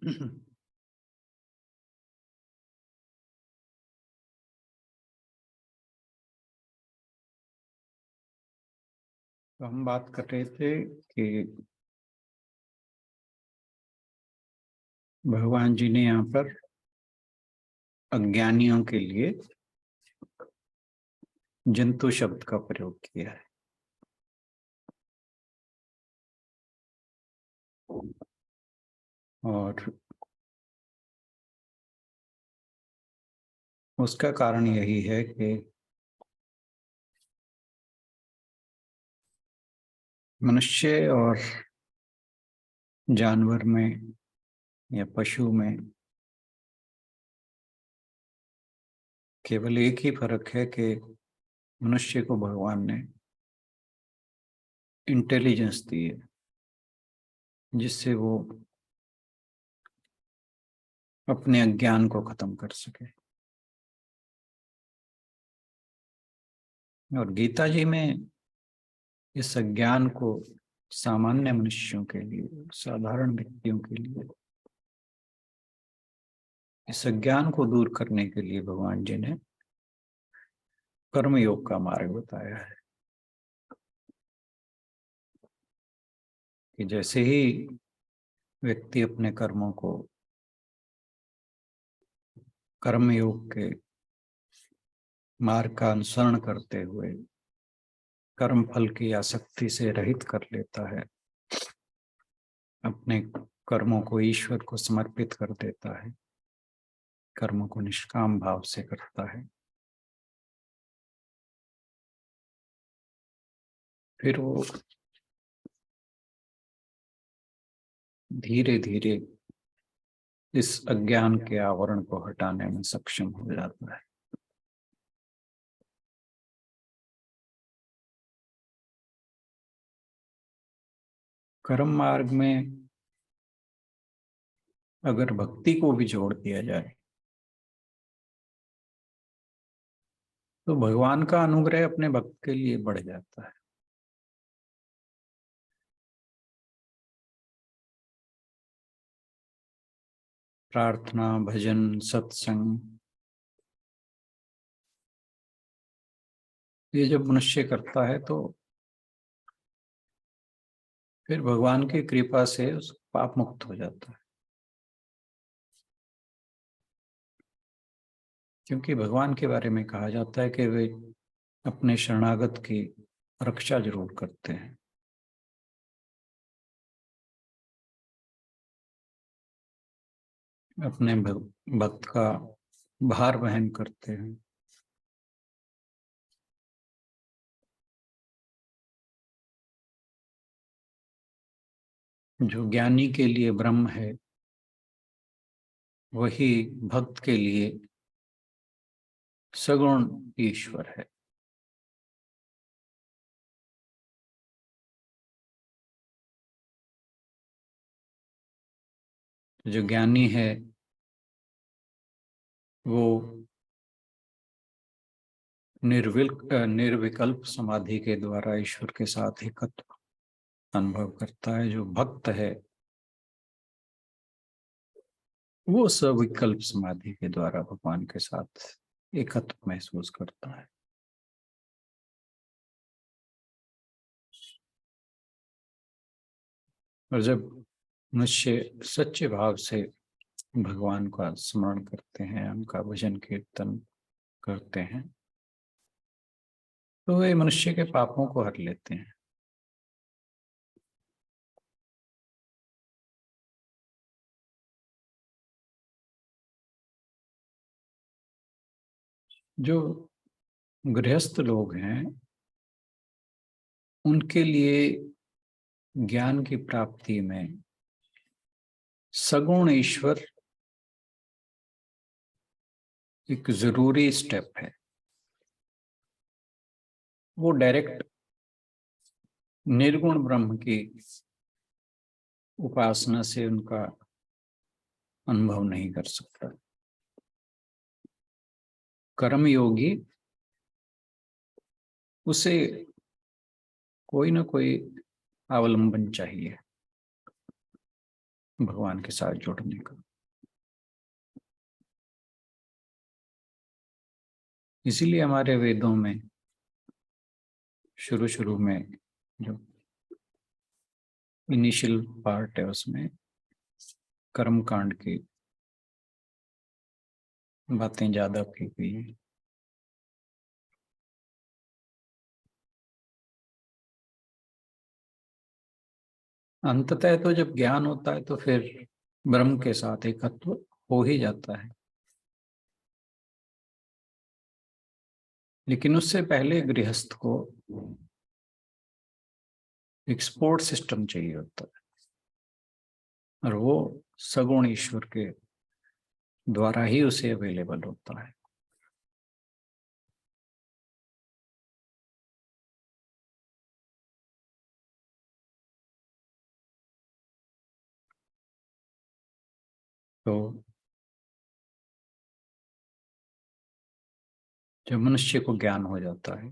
तो हम बात कर रहे थे कि भगवान जी ने यहाँ पर अज्ञानियों के लिए जंतु शब्द का प्रयोग किया है। और उसका कारण यही है कि मनुष्य और जानवर में या पशु में केवल एक ही फर्क है कि मनुष्य को भगवान ने इंटेलिजेंस दी है, जिससे वो अपने अज्ञान को खत्म कर सके। और गीता जी में इस अज्ञान को सामान्य मनुष्यों के लिए, साधारण व्यक्तियों के लिए, इस अज्ञान को दूर करने के लिए भगवान जी ने कर्मयोग का मार्ग बताया है कि जैसे ही व्यक्ति अपने कर्मों को कर्मयोग के मार्ग का अनुसरण करते हुए कर्म फल की आसक्ति से रहित कर लेता है, अपने कर्मों को ईश्वर को समर्पित कर देता है, कर्मों को निष्काम भाव से करता है, फिर वो धीरे धीरे इस अज्ञान के आवरण को हटाने में सक्षम हो जाता है। कर्म मार्ग में अगर भक्ति को भी जोड़ दिया जाए तो भगवान का अनुग्रह अपने भक्त के लिए बढ़ जाता है। प्रार्थना, भजन, सत्संग, ये जब मनुष्य करता है तो फिर भगवान की कृपा से उस पाप मुक्त हो जाता है, क्योंकि भगवान के बारे में कहा जाता है कि वे अपने शरणागत की रक्षा जरूर करते हैं। अपने भक्त का भार वहन करते हैं। जो ज्ञानी के लिए ब्रह्म है वही भक्त के लिए सगुण ईश्वर है। जो ज्ञानी है वो निर्विकल्प समाधि के द्वारा ईश्वर के साथ एकत्व अनुभव करता है। जो भक्त है वो सविकल्प समाधि के द्वारा भगवान के साथ एकत्व महसूस करता है। और जब मनुष्य सच्चे भाव से भगवान का स्मरण करते हैं, उनका भजन कीर्तन करते हैं, तो वे मनुष्य के पापों को हर लेते हैं। जो गृहस्थ लोग हैं उनके लिए ज्ञान की प्राप्ति में सगुण ईश्वर एक जरूरी स्टेप है। वो डायरेक्ट निर्गुण ब्रह्म की उपासना से उनका अनुभव नहीं कर सकता। कर्मयोगी उसे कोई ना कोई अवलंबन चाहिए। भगवान के साथ जुड़ने का। इसीलिए हमारे वेदों में शुरू में जो इनिशियल पार्ट है उसमें कर्म कांड की बातें ज्यादा की गई हैं। अंततः तो जब ज्ञान होता है तो फिर ब्रह्म के साथ एकत्व हो ही जाता है, लेकिन उससे पहले गृहस्थ को एक सपोर्ट सिस्टम चाहिए होता है, और वो सगुण ईश्वर के द्वारा ही उसे अवेलेबल होता है। तो जब मनुष्य को ज्ञान हो जाता है,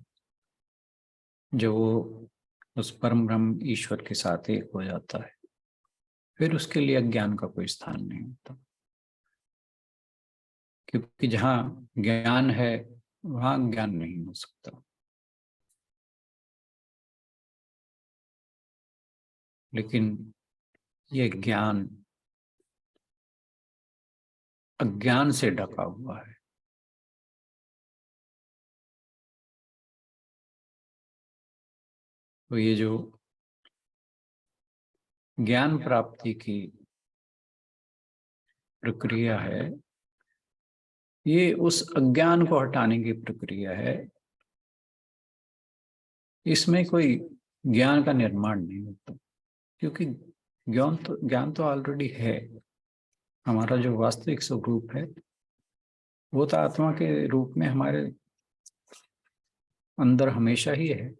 जब वो उस परम ब्रह्म ईश्वर के साथ एक हो जाता है, फिर उसके लिए अज्ञान का कोई स्थान नहीं होता, क्योंकि जहाँ ज्ञान है वहां ज्ञान नहीं हो सकता। लेकिन ये ज्ञान अज्ञान से ढका हुआ है। तो ये जो ज्ञान प्राप्ति की प्रक्रिया है, ये उस अज्ञान को हटाने की प्रक्रिया है। इसमें कोई ज्ञान का निर्माण नहीं होता, क्योंकि ज्ञान तो ऑलरेडी है। हमारा जो वास्तविक स्वरूप है वो तो आत्मा के रूप में हमारे अंदर हमेशा ही है।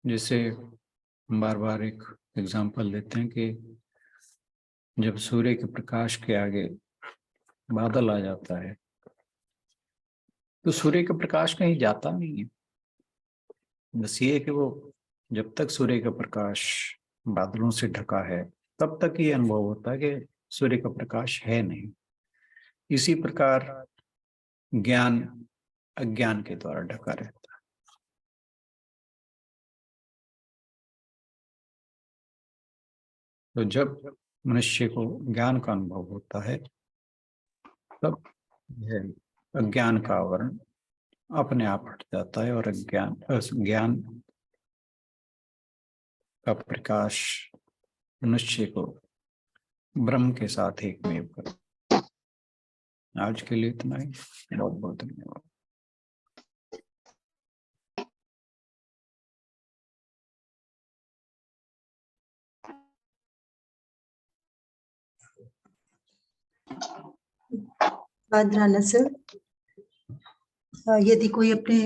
जैसे बार बार एक एग्जांपल देते हैं कि जब सूर्य के प्रकाश के आगे बादल आ जाता है तो सूर्य का प्रकाश कहीं जाता नहीं है। बस ये कि वो जब तक सूर्य का प्रकाश बादलों से ढका है तब तक ये अनुभव होता है कि सूर्य का प्रकाश है नहीं। इसी प्रकार ज्ञान अज्ञान के द्वारा ढका रहता है। तो जब मनुष्य को ज्ञान का अनुभव होता है तब यह अज्ञान का आवरण अपने आप हट जाता है, और ज्ञान का प्रकाश मनुष्य को ब्रह्म के साथ एक में कर। आज के लिए इतना ही। बहुत बहुत धन्यवाद। राना सर, यदि कोई अपने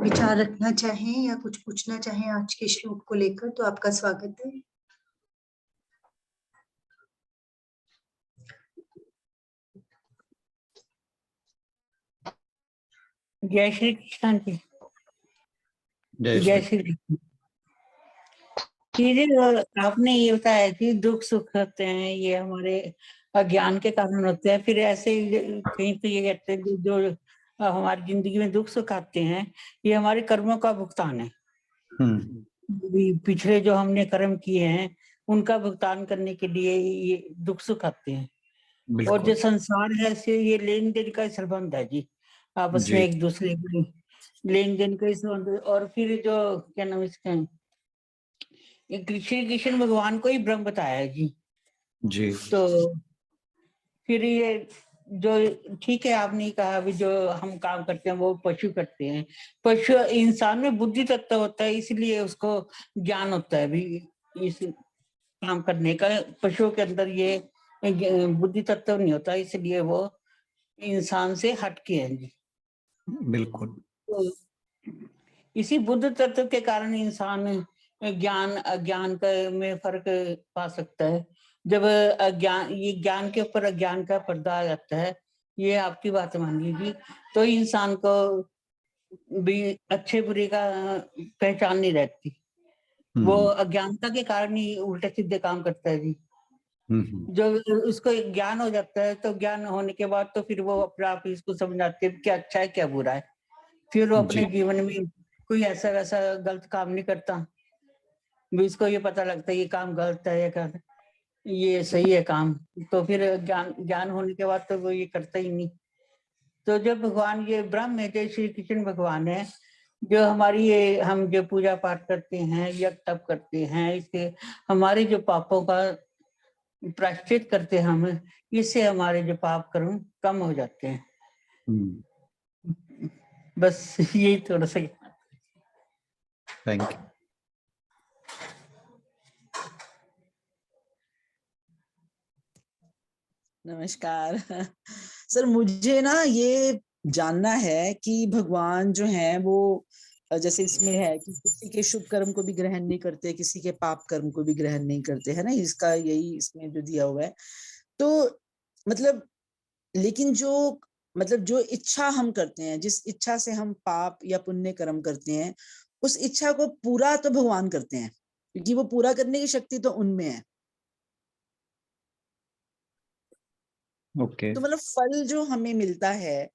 विचार रखना चाहें या कुछ पूछना चाहें आज के श्लोक को लेकर तो आपका स्वागत है। जय श्री कृष्ण जी। जय श्री कृष्ण। आपने ये बताया कि दुख सुख होते हैं, ये हमारे अज्ञान के कारण होते हैं। फिर ऐसे कहीं तो ये कहते हैं कि जो हमारी जिंदगी में दुख सुख आते हैं ये हमारे कर्मों का भुगतान है। पिछले जो हमने कर्म किए हैं उनका भुगतान करने के लिए ये दुख सुख आते हैं। और जो संसार है से ये लेन देन का संबंध है जी, आपस में एक दूसरे के लेन देन का संबंध। और फिर जो क्या नाम इसका, श्री कृष्ण भगवान को ही ब्रह्म बताया है जी। तो फिर ये जो ठीक है आपने कहा भी जो हम काम करते हैं वो पशु करते हैं। पशु, इंसान में बुद्धि तत्व होता है इसलिए उसको ज्ञान होता है भी इस काम करने का। पशुओं के अंदर ये बुद्धि तत्व नहीं होता, इसलिए वो इंसान से हटके हैं जी। बिल्कुल। तो इसी बुद्ध तत्व के कारण इंसान ज्ञान अज्ञान का में फर्क पा सकता है। जब अज्ञान, ये ज्ञान के ऊपर अज्ञान का पर्दा आ जाता है, ये आपकी बात मान लीजिए, तो इंसान को भी अच्छे बुरे का पहचान नहीं रहती। वो अज्ञानता के कारण ही उल्टे सीधे काम करता है जी। जो उसको एक ज्ञान हो जाता है, तो ज्ञान होने के बाद तो फिर वो अपने आप ही इसको समझ आती है क्या अच्छा है क्या बुरा है। फिर वो अपने जी। जीवन में कोई ऐसा वैसा गलत काम नहीं करता। भी इसको ये पता लगता है ये काम गलत है या ये सही है काम, तो फिर ज्ञान होने के बाद तो वो ये करता ही नहीं। तो जब भगवान ये ब्रह्म है, जो श्री कृष्ण भगवान है, जो हमारी ये हम जो पूजा पाठ करते हैं या तप करते हैं, इससे हमारे जो पापों का प्रायश्चित करते हैं हम, इससे हमारे जो पाप कर्म कम हो जाते हैं। बस यही थोड़ा सा। Thank you. नमस्कार सर, मुझे ना ये जानना है कि भगवान जो है वो जैसे इसमें है कि किसी के शुभ कर्म को भी ग्रहण नहीं करते, किसी के पाप कर्म को भी ग्रहण नहीं करते, है ना, इसका यही इसमें जो दिया हुआ है। तो मतलब लेकिन जो मतलब जो इच्छा हम करते हैं, जिस इच्छा से हम पाप या पुण्य कर्म करते हैं, उस इच्छा को पूरा तो भगवान करते हैं, क्योंकि वो पूरा करने की शक्ति तो उनमें है। ओके। तो मतलब फल जो हमें मिलता है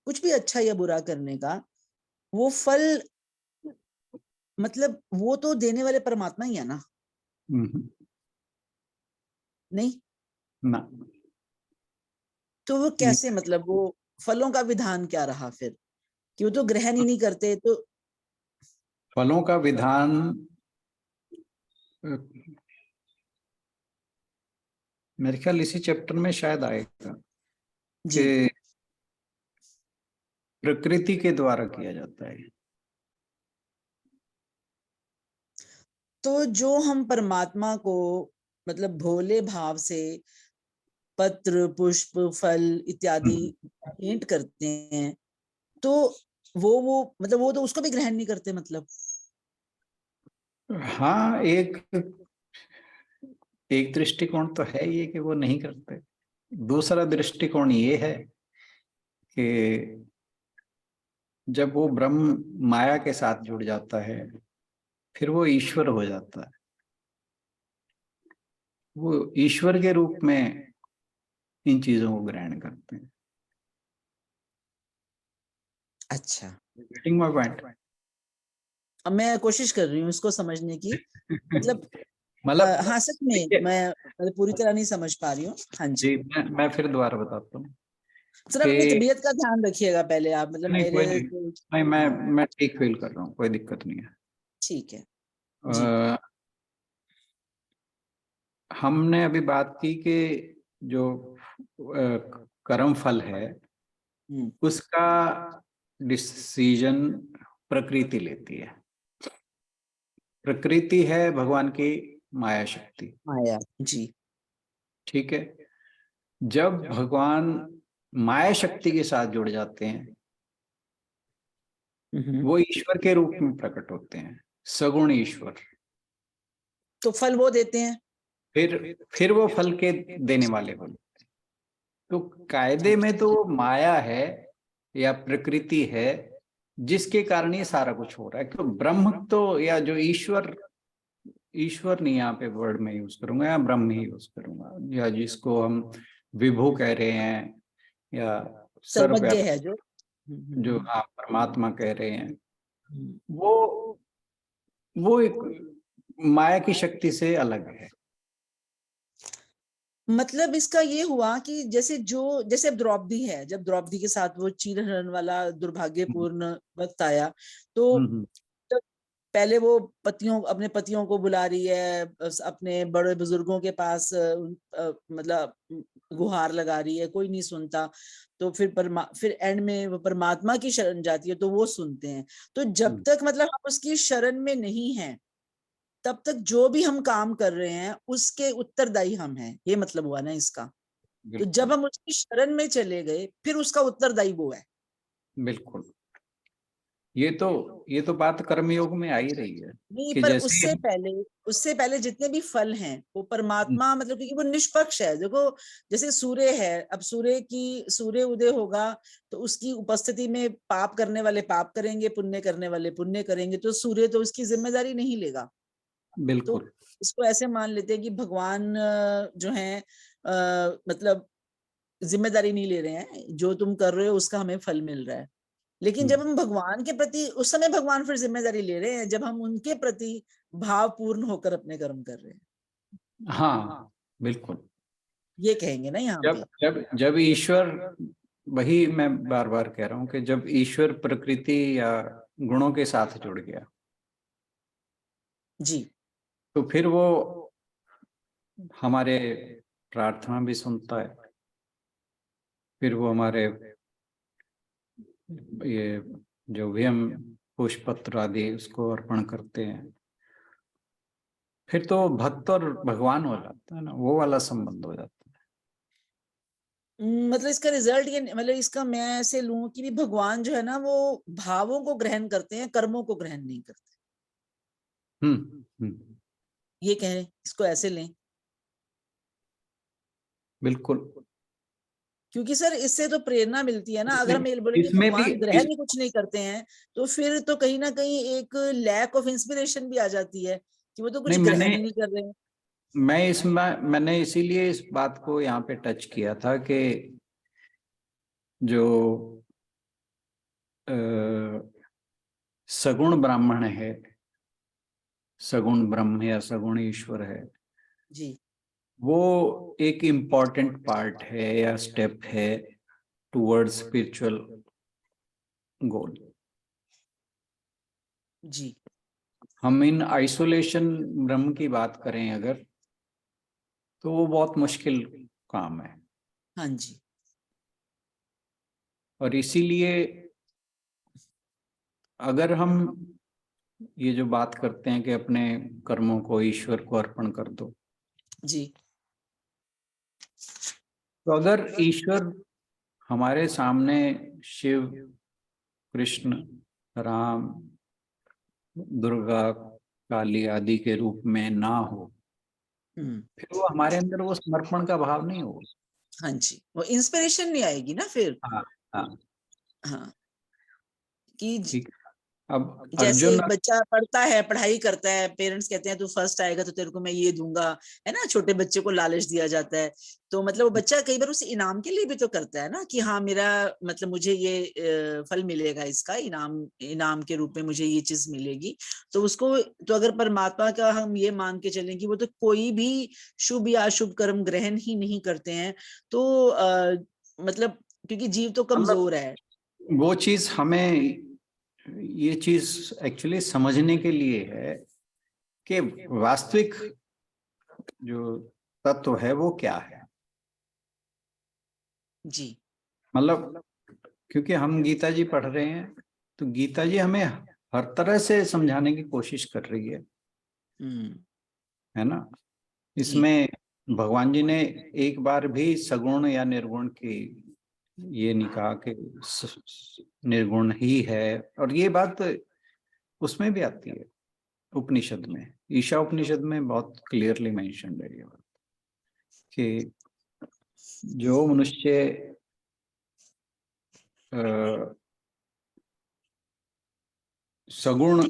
कुछ भी अच्छा या बुरा करने का, वो फल मतलब वो तो देने वाले परमात्मा ही है ना? नहीं ना। तो वो कैसे, मतलब वो फलों का विधान क्या रहा फिर, कि वो तो ग्रहण ही नहीं करते? तो फलों का विधान मेरे ख्याल इसी चैप्टर में शायद आएगा जी, कि प्रकृति के द्वारा किया जाता है। तो जो हम परमात्मा को मतलब भोले भाव से पत्र पुष्प फल इत्यादि भेंट करते हैं, तो वो मतलब वो तो उसको भी ग्रहण नहीं करते मतलब? हाँ, एक दृष्टिकोण तो है ये कि वो नहीं करते। दूसरा दृष्टिकोण ये है कि जब वो ब्रह्म माया के साथ जुड़ जाता है, फिर वो ईश्वर हो जाता है। वो ईश्वर के रूप में इन चीजों को ग्रहण करते हैं। अच्छा, गेटिंग माय पॉइंट? अब मैं कोशिश कर रही हूँ इसको समझने की, मतलब मतलब हाँ सच में मैं मतलब पूरी तरह नहीं समझ पा रही हूँ। हाँ जी जी, मैं फिर दोबारा बताता हूँ सर, आप अपनी कि तबीयत का ध्यान रखिएगा पहले आप, मतलब नहीं, कोई मेरे नहीं, नहीं, मैं ठीक फील कर रहा हूँ, कोई दिक्कत नहीं है। ठीक है जी। हमने अभी बात की कि जो कर्म फल है उसका डिसीजन प्रकृति लेती है। प्रकृति है भगवान की माया शक्ति। माया जी। ठीक है। जब भगवान माया शक्ति के साथ जुड़ जाते हैं, वो ईश्वर के रूप में प्रकट होते हैं, सगुण ईश्वर। तो फल वो देते हैं, फिर वो फल के देने वाले बनते हैं। तो कायदे में तो माया है या प्रकृति है जिसके कारण ये सारा कुछ हो रहा है। तो ब्रह्म तो या जो ईश्वर, ईश्वर नहीं, यहाँ पे वर्ड में यूज करूंगा या ब्रह्म ही यूज करूंगा, या जिसको हम विभु कह रहे हैं या सर्वज्ञ सर्वव्यापी, है जो आप परमात्मा कह रहे हैं, वो एक माया की शक्ति से अलग है। मतलब इसका ये हुआ कि जैसे अब द्रौपदी है, जब द्रौपदी के साथ वो चीरहरण वाला दुर्भाग्यपूर्ण वक्त आया, तो तब पहले वो अपने पतियों को बुला रही है, अपने बड़े बुजुर्गों के पास मतलब गुहार लगा रही है, कोई नहीं सुनता। तो फिर एंड में वो परमात्मा की शरण जाती है तो वो सुनते हैं। तो जब तक मतलब हम उसकी शरण में नहीं हैं, तब तक जो भी हम काम कर रहे हैं उसके उत्तरदायी हम हैं, ये मतलब हुआ ना इसका। तो जब हम उसकी शरण में चले गए, फिर उसका उत्तरदायी वो है। बिल्कुल। ये तो बात कर्मयोग में आ ही रही है नहीं, कि पर जैसे उससे पहले जितने भी फल हैं वो परमात्मा मतलब, क्योंकि वो निष्पक्ष है। देखो जैसे सूर्य है, अब सूर्य उदय होगा तो उसकी उपस्थिति में पाप करने वाले पाप करेंगे, पुण्य करने वाले पुण्य करेंगे, तो सूर्य तो उसकी जिम्मेदारी नहीं लेगा। बिल्कुल। इसको ऐसे मान लेते हैं कि भगवान जो है मतलब जिम्मेदारी नहीं ले रहे हैं, जो तुम कर रहे हो उसका हमें फल मिल रहा है। लेकिन जब हम भगवान के प्रति, उस समय भगवान फिर जिम्मेदारी ले रहे हैं जब हम उनके प्रति भावपूर्ण होकर अपने कर्म कर रहे हैं। हाँ बिल्कुल। ये कहेंगे ना यहाँ जब पे। जब जब ईश्वर, वही मैं बार बार कह रहा हूँ कि जब ईश्वर प्रकृति या गुणों के साथ जुड़ गया जी। तो फिर वो हमारे प्रार्थना भी सुनता है, फिर वो हमारे ये जो भी हम पुष्प पत्र आदि उसको अर्पण करते हैं, फिर तो भक्त और भगवान हो जाता है ना, वो वाला संबंध हो जाता है। मतलब इसका रिजल्ट ये, मतलब इसका मैं ऐसे लूं कि भी भगवान जो है ना वो भावों को ग्रहण करते हैं, कर्मों को ग्रहण नहीं करते। ये कहें, इसको ऐसे लें। बिल्कुल। क्योंकि सर इससे तो प्रेरणा मिलती है ना। अगर हम ये बोलेंगे इसमें भी भगवान ग्रहण ही कुछ नहीं करते हैं, तो फिर तो कहीं ना कहीं एक लैक ऑफ इंस्पिरेशन भी आ जाती है कि वो तो कुछ नहीं, ग्रहण ही नहीं कर रहे हैं। मैंने इसीलिए इस बात को यहाँ पे टच किया था कि जो सगुण ब्राह्मण है, सगुण ब्रह्म या सगुण ईश्वर है, जी वो एक इम्पॉर्टेंट पार्ट है या स्टेप है टुवर्ड्स स्पिरिचुअल गोल। जी। हम इन आइसोलेशन ब्रह्म की बात करें अगर, तो वो बहुत मुश्किल काम है। हाँ जी। और इसीलिए अगर हम ये जो बात करते हैं कि अपने कर्मों को ईश्वर को अर्पण कर दो, जी। तो अगर ईश्वर हमारे सामने शिव, कृष्ण, राम, दुर्गा, काली आदि के रूप में ना हो, फिर वो हमारे अंदर वो समर्पण का भाव नहीं होगा। हाँ जी, वो इंस्पिरेशन नहीं आएगी ना फिर। हाँ हाँ हाँ, कि ठीक। अब जैसे अर्जुन, एक बच्चा पढ़ता है, पढ़ाई करता है, पेरेंट्स कहते हैं तू फर्स्ट आएगा तो तेरे को मैं ये दूंगा, है ना। छोटे बच्चे को लालच दिया जाता है, तो मतलब वो बच्चा कई बार उस इनाम के लिए भी तो करता है ना, कि हाँ मेरा मतलब मुझे ये फल मिलेगा, इसका इनाम, इनाम के रूप में मुझे ये चीज मिलेगी। तो उसको, तो अगर परमात्मा का हम ये मान के चलें कि वो तो कोई भी शुभ या अशुभ कर्म ग्रहण ही नहीं करते हैं, तो मतलब क्योंकि जीव तो कमजोर है। वो चीज हमें, ये चीज एक्चुअली समझने के लिए है कि वास्तविक जो तत्व है वो क्या है। जी। मतलब क्योंकि हम गीता जी पढ़ रहे हैं, तो गीता जी हमें हर तरह से समझाने की कोशिश कर रही है ना। जी। इसमें भगवान जी ने एक बार भी सगुण या निर्गुण की ये नहीं कहा कि निर्गुण ही है। और ये बात उसमें भी आती है उपनिषद में, ईशा उपनिषद में बहुत क्लियरली मेंशन है ये बात कि जो मनुष्य सगुण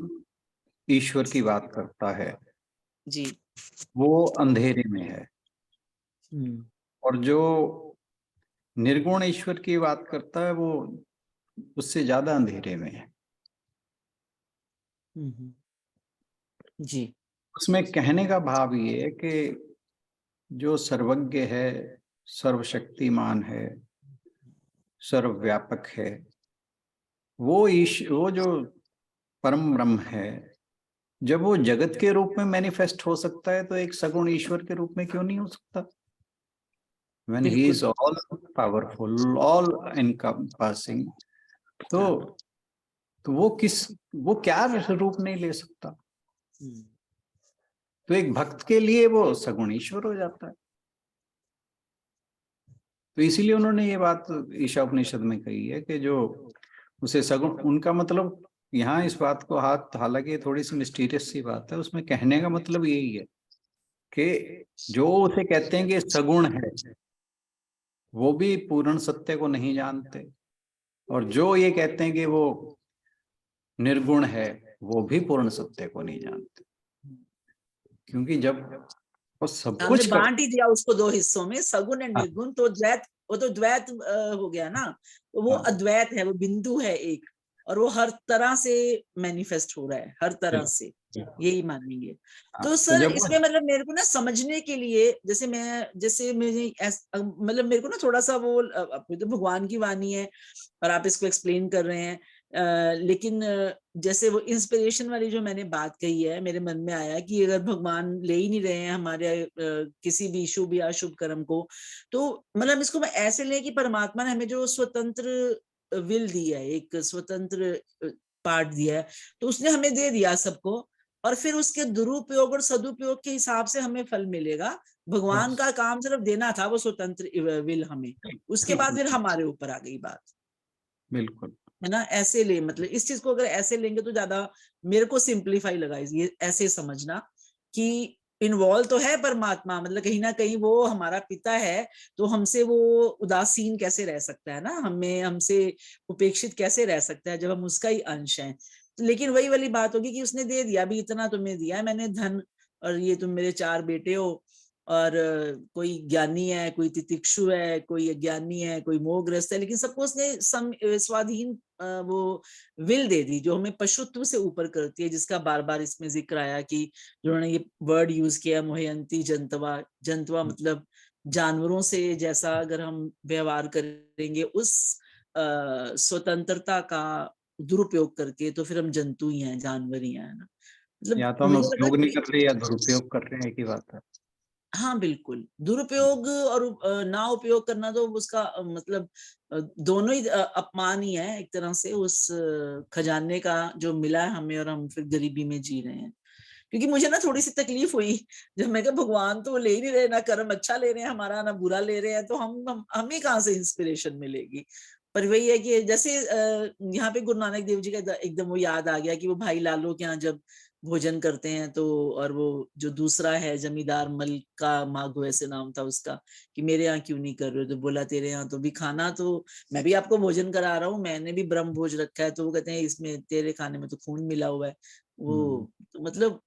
ईश्वर की बात करता है जी। वो अंधेरे में है, और जो निर्गुण ईश्वर की बात करता है वो उससे ज्यादा अंधेरे में है। जी। उसमें कहने का भाव ये है कि जो सर्वज्ञ है, सर्वशक्तिमान है, सर्वव्यापक है, वो जो परम ब्रह्म है, जब वो जगत के रूप में मैनिफेस्ट हो सकता है तो एक सगुण ईश्वर के रूप में क्यों नहीं हो सकता? When he बिल्कुल। is all powerful, all encompassing, तो वो क्या रूप नहीं ले सकता? तो एक भक्त के लिए वो सगुण ईश्वर हो जाता है। तो इसीलिए उन्होंने ये बात ईशा उपनिषद में कही है कि जो उसे सगुण, उनका मतलब यहाँ इस बात को हाथ, हालांकि थोड़ी सी मिस्टीरियस सी बात है, उसमें कहने का मतलब यही है कि जो उसे कहते हैं कि सगुण है वो भी पूर्ण सत्य को नहीं जानते, और जो ये कहते हैं कि वो निर्गुण है वो भी पूर्ण सत्य को नहीं जानते। क्योंकि जब वो सब हमने कुछ कर, बांट ही दिया उसको दो हिस्सों में, सगुण एंड हाँ, निर्गुण, तो द्वैत, वो तो द्वैत हो गया ना, तो वो हाँ, अद्वैत है, वो बिंदु है एक, और वो हर तरह से मैनिफेस्ट हो रहा है, हर तरह से, यही मानेंगे। हाँ, तो तो सर जब इसमें मतलब मेरे को ना समझने के लिए, जैसे मतलब मेरे को ना थोड़ा सा वो अपनी तो भगवान की वाणी है और आप इसको एक्सप्लेन कर रहे हैं, लेकिन जैसे वो इंस्पिरेशन वाली जो मैंने बात कही है, मेरे मन में आया कि अगर भगवान ले ही नहीं रहे हैं हमारे किसी भी शुभ या अशुभ कर्म को, तो मतलब इसको मैं ऐसे लें कि परमात्मा ने हमें जो स्वतंत्र विल दी है, एक स्वतंत्र पार्ट दिया है, तो उसने हमें दे दिया सबको, और फिर उसके दुरुपयोग और सदुपयोग के हिसाब से हमें फल मिलेगा। भगवान बस, का काम सिर्फ देना था, वो स्वतंत्र विल हमें, उसके बाद फिर हमारे ऊपर आ गई बात, बिल्कुल है ना। ऐसे ले, मतलब इस चीज को अगर ऐसे लेंगे तो ज्यादा मेरे को सिंप्लीफाई लगा ये ऐसे समझना कि इन्वॉल्व तो है परमात्मा, मतलब कहीं ना कहीं वो हमारा पिता है, तो हमसे वो उदासीन कैसे रह सकता है ना, हमें हमसे उपेक्षित कैसे रह सकता है जब हम उसका ही अंश हैं। लेकिन वही वाली बात होगी कि उसने दे दिया, अभी इतना तुम्हें दिया है मैंने धन, और ये तुम मेरे 4 बेटे हो, और कोई ज्ञानी है, कोई तितिक्षु है, कोई अज्ञानी है, कोई मोहग्रस्त है, लेकिन सबको उसने स्वाधीन वो विल दे दी, जो हमें पशुत्व से ऊपर करती है, जिसका बार बार इसमें जिक्र आया कि जिन्होंने ये वर्ड यूज किया, मोहयंती जंतवा, जंतवा मतलब जानवरों से जैसा अगर हम व्यवहार करेंगे उस स्वतंत्रता का दुरुपयोग करके, तो फिर हम जंतु ही हैं, जानवर ही हैं ना। मतलब या तो हम मुझे लगा उपयोग नहीं कि कर रहे या दुरुपयोग कर रहे हैं, एक ही बात है। हाँ बिल्कुल, दुरुपयोग और ना उपयोग करना तो उसका मतलब दोनों ही अपमान ही है एक तरह से, उस खजाने का जो मिला है हमें, और हम फिर गरीबी में जी रहे हैं। क्योंकि मुझे ना थोड़ी सी तकलीफ हुई जब मैं कहा भगवान तो ले ही नहीं रहे, ना कर्म अच्छा ले रहे हैं हमारा, ना बुरा ले रहे हैं, तो हमें कहाँ से इंस्पिरेशन मिलेगी। पर वही है कि जैसे यहाँ पे गुरु नानक देव जी का एकदम वो याद आ गया कि वो भाई लालो के यहाँ जब भोजन करते हैं, तो और वो जो दूसरा है जमींदार मल का माघो ऐसे नाम था उसका, कि मेरे यहाँ क्यों नहीं कर रहे हो, तो बोला तेरे यहाँ तो भी खाना, तो मैं भी आपको भोजन करा रहा हूँ, मैंने भी ब्रह्म भोज रखा है, तो वो कहते हैं इसमें तेरे खाने में तो खून मिला हुआ है। वो तो मतलब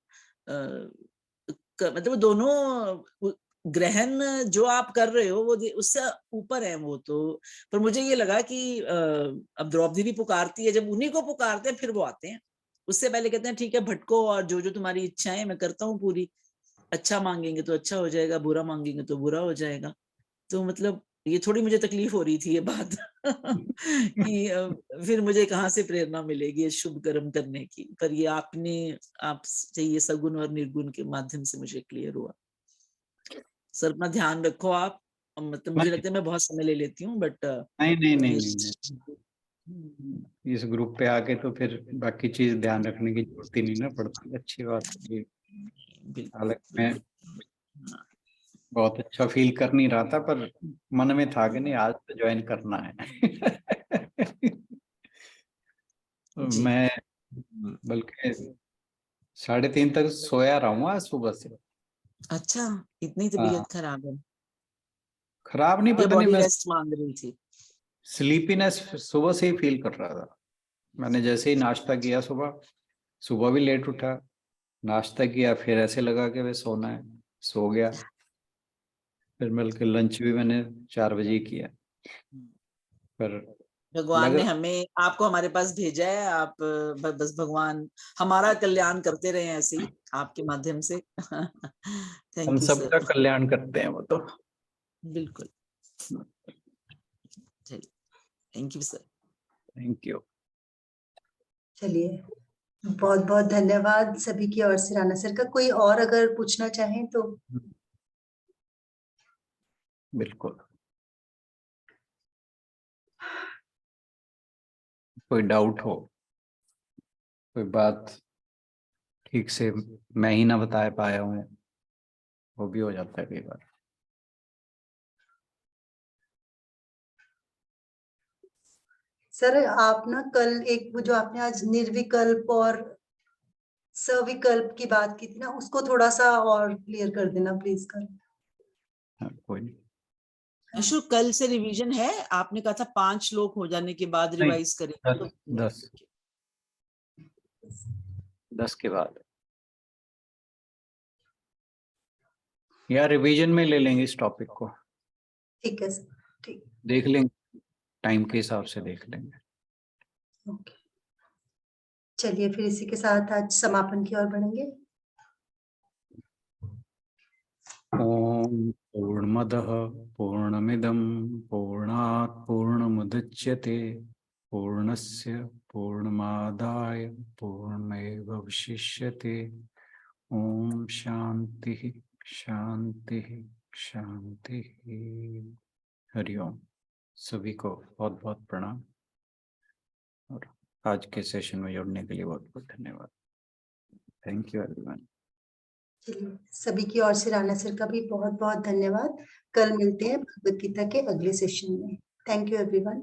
मतलब दोनों ग्रहण जो आप कर रहे हो वो उससे ऊपर है वो तो। पर मुझे ये लगा कि अब द्रौपदी भी पुकारती है, जब उन्हीं को पुकारते हैं फिर वो आते हैं, उससे पहले कहते हैं ठीक है भटको, और जो जो तुम्हारी इच्छाएं मैं करता हूँ पूरी, अच्छा मांगेंगे तो अच्छा हो जाएगा, बुरा मांगेंगे तो बुरा हो जाएगा। तो मतलब ये थोड़ी मुझे तकलीफ हो रही थी ये बात कि फिर मुझे कहाँ से प्रेरणा मिलेगी ये शुभ कर्म करने की, पर ये आपसे ये सगुण और निर्गुण के माध्यम से मुझे क्लियर हुआ। सर अपना ध्यान रखो आप, मतलब मुझे लगता है मैं बहुत समय ले लेती हूँ, बट नहीं नहीं नहीं ये नहीं नहीं, इस ग्रुप पे आके तो फिर बाकी चीज ध्यान रखने की जरूरत ही नहीं ना पड़ती। अच्छी बात है ये। बिल्कुल हालांकि मैं बहुत अच्छा फील कर नहीं रहा था, पर मन में था कि नहीं आज तो ज्वाइन करना है। जी। मैं बल्कि 3:30 तक सोया रहा हूँ आज सुबह से। अच्छा, इतनी हाँ, तबीयत खराब है खराब नहीं, या पता नहीं, बॉडी मैं रेस्ट मांग रही थी? स्लीपीनेस सुबह से ही फील कर रहा था। मैंने जैसे ही नाश्ता किया सुबह, सुबह भी लेट उठा, नाश्ता किया, फिर ऐसे लगा कि वे सोना है, सो गया। फिर बल्कि लंच भी मैंने 4 बजे ही किया, पर भगवान लग ने रहा हमें आपको हमारे पास भेजा है, आप बस भगवान हमारा कल्याण करते रहे ऐसे ही आपके माध्यम से। हम थैंक यू सर। सबका कल्याण करते हैं वो तो। बिल्कुल, चलिए, thank you sir. Thank you. चलिए, बहुत बहुत धन्यवाद सभी की ओर से राणा सर का। कोई और अगर पूछना चाहें तो? बिल्कुल, कोई डाउट हो, कोई बात ठीक से मैं ही ना बता पाया हूँ, वो भी हो जाता है कई बार। सर आप ना कल एक वो जो आपने आज निर्विकल्प और सविकल्प की बात की थी ना, उसको थोड़ा सा और क्लियर कर देना प्लीज कल। हाँ, कोई नहीं। अशु कल से रिवीजन है, आपने कहा था 5 श्लोक हो जाने के बाद नहीं, रिवाइज करेंगे, तो 10 के बाद। या रिवीजन में ले लेंगे इस टॉपिक को, ठीक है सर, ठीक। देख लेंगे, टाइम के हिसाब से देख लेंगे। ओके, चलिए फिर इसी के साथ आज समापन की ओर बढ़ेंगे। ओम पूर्णमदः पूर्णमिदं पूर्णात् पूर्णमुदच्यते पूर्णस्य पूर्णमादाय पूर्णमेवावशिष्यते। ओम शांति शांति शांति। हरिओम। सभी को बहुत बहुत प्रणाम और आज के सेशन में जुड़ने के लिए बहुत बहुत धन्यवाद। Thank you everyone. चलिए, सभी की ओर से राणा सर का भी बहुत बहुत धन्यवाद। कल मिलते हैं भगवत गीता के अगले सेशन में। Thank you everyone.